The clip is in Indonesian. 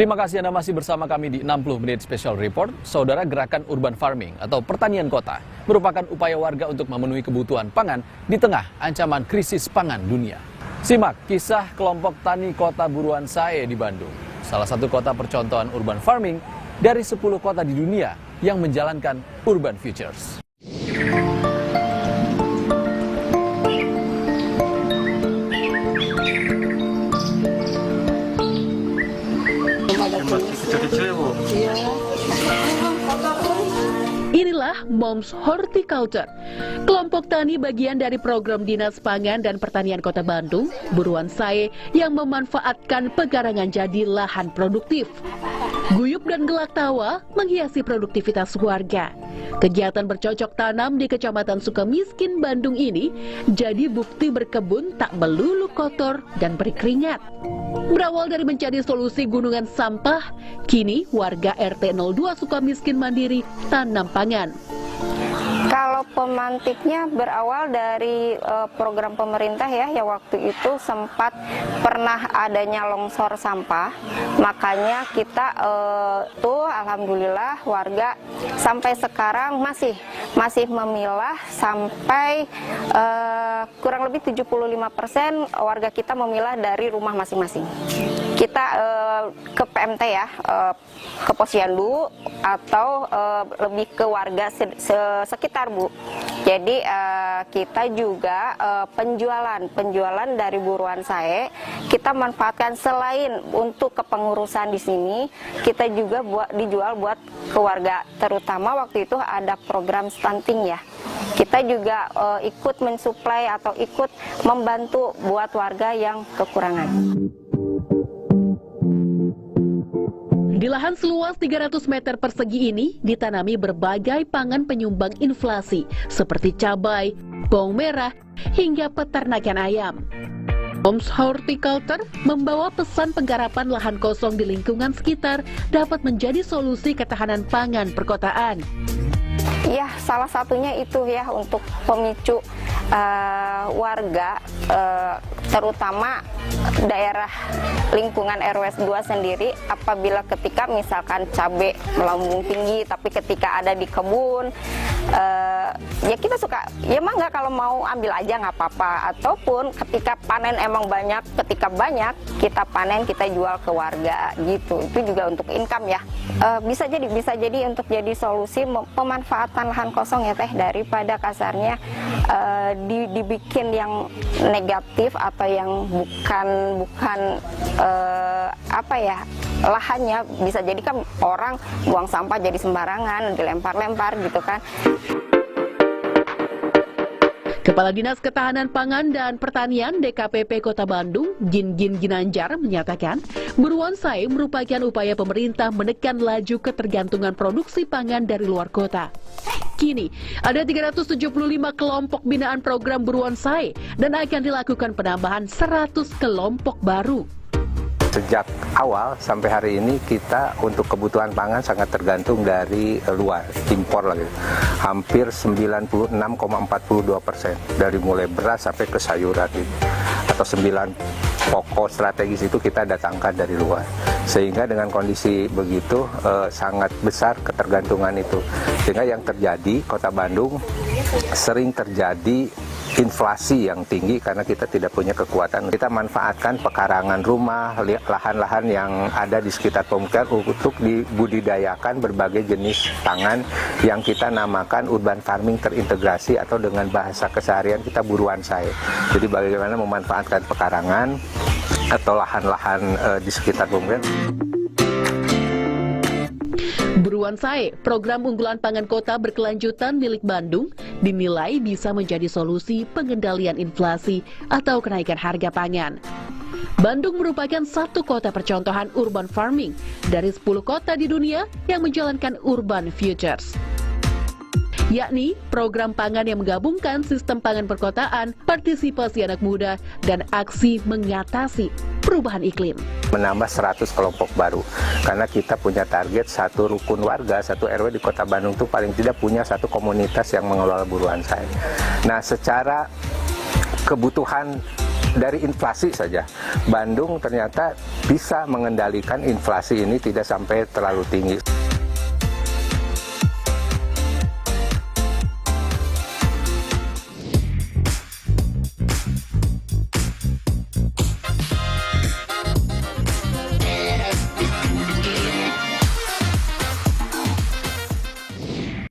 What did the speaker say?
Terima kasih Anda masih bersama kami di 60 Menit Special Report. Saudara, gerakan urban farming atau pertanian kota merupakan upaya warga untuk memenuhi kebutuhan pangan di tengah ancaman krisis pangan dunia. Simak kisah kelompok tani kota Buruan Sae di Bandung. Salah satu kota percontohan urban farming dari 10 kota di dunia yang menjalankan urban futures. Inilah Moms Horticulture, kelompok tani bagian dari program Dinas Pangan dan Pertanian Kota Bandung, Buruan Sae, yang memanfaatkan pekarangan jadi lahan produktif. Guyup dan gelak tawa menghiasi produktivitas warga. Kegiatan bercocok tanam di Kecamatan Sukamiskin, Bandung ini jadi bukti berkebun tak melulu kotor dan berkeringat. Berawal dari mencari solusi gunungan sampah, kini warga RT 02 Sukamiskin mandiri tanam pangan. Kalau pemantiknya berawal dari program pemerintah ya waktu itu sempat pernah adanya longsor sampah, makanya kita tuh alhamdulillah warga sampai sekarang masih memilah sampai kurang lebih 75% warga kita memilah dari rumah masing-masing. Kita ke PMT ya, ke Posyandu atau lebih ke warga sekitar Bu. Jadi kita juga penjualan dari Buruan Sae kita manfaatkan selain untuk kepengurusan di sini, kita juga dijual buat keluarga. Terutama waktu itu ada program stunting ya. Kita juga ikut mensuplai atau ikut membantu buat warga yang kekurangan. Di lahan seluas 300 meter persegi ini ditanami berbagai pangan penyumbang inflasi seperti cabai, bawang merah, hingga peternakan ayam. Moms Horticulture membawa pesan penggarapan lahan kosong di lingkungan sekitar dapat menjadi solusi ketahanan pangan perkotaan. Ya, salah satunya itu ya untuk pemicu warga, terutama daerah lingkungan RW 2 sendiri, apabila ketika misalkan cabai melambung tinggi tapi ketika ada di kebun, ya kita suka, ya mah nggak, kalau mau ambil aja nggak apa-apa, ataupun ketika panen emang banyak, ketika banyak kita panen kita jual ke warga gitu, itu juga untuk income ya. Bisa jadi untuk jadi solusi pemanfaatan lahan kosong ya teh, daripada kasarnya dibikin yang negatif atau yang bukan apa ya, lahannya bisa jadi kan orang buang sampah jadi sembarangan, dilempar-lempar gitu kan. Kepala Dinas Ketahanan Pangan dan Pertanian DKPP Kota Bandung, Gin Ginanjar, menyatakan Buruan Sae merupakan upaya pemerintah menekan laju ketergantungan produksi pangan dari luar kota. Kini, ada 375 kelompok binaan program Buruan Sae dan akan dilakukan penambahan 100 kelompok baru. Sejak awal sampai hari ini kita untuk kebutuhan pangan sangat tergantung dari luar, impor lagi. Hampir 96,42%, dari mulai beras sampai ke sayuran itu. Atau 9 pokok strategis itu kita datangkan dari luar. Sehingga dengan kondisi begitu sangat besar ketergantungan itu. Sehingga yang terjadi, Kota Bandung sering terjadi inflasi yang tinggi karena kita tidak punya kekuatan. Kita manfaatkan pekarangan rumah, lahan-lahan yang ada di sekitar pemukiman untuk dibudidayakan berbagai jenis pangan yang kita namakan urban farming terintegrasi atau dengan bahasa keseharian kita Buruan Sae. Jadi bagaimana memanfaatkan pekarangan atau lahan-lahan di sekitar pemukiman. Buruan Sae, program unggulan pangan kota berkelanjutan milik Bandung, dinilai bisa menjadi solusi pengendalian inflasi atau kenaikan harga pangan. Bandung merupakan satu kota percontohan urban farming dari 10 kota di dunia yang menjalankan urban futures, yakni program pangan yang menggabungkan sistem pangan perkotaan, partisipasi anak muda, dan aksi mengatasi perubahan iklim. Menambah 100 kelompok baru, karena kita punya target satu rukun warga, satu RW di Kota Bandung itu paling tidak punya satu komunitas yang mengelola Buruan Sae. Nah, secara kebutuhan dari inflasi saja, Bandung ternyata bisa mengendalikan inflasi ini tidak sampai terlalu tinggi.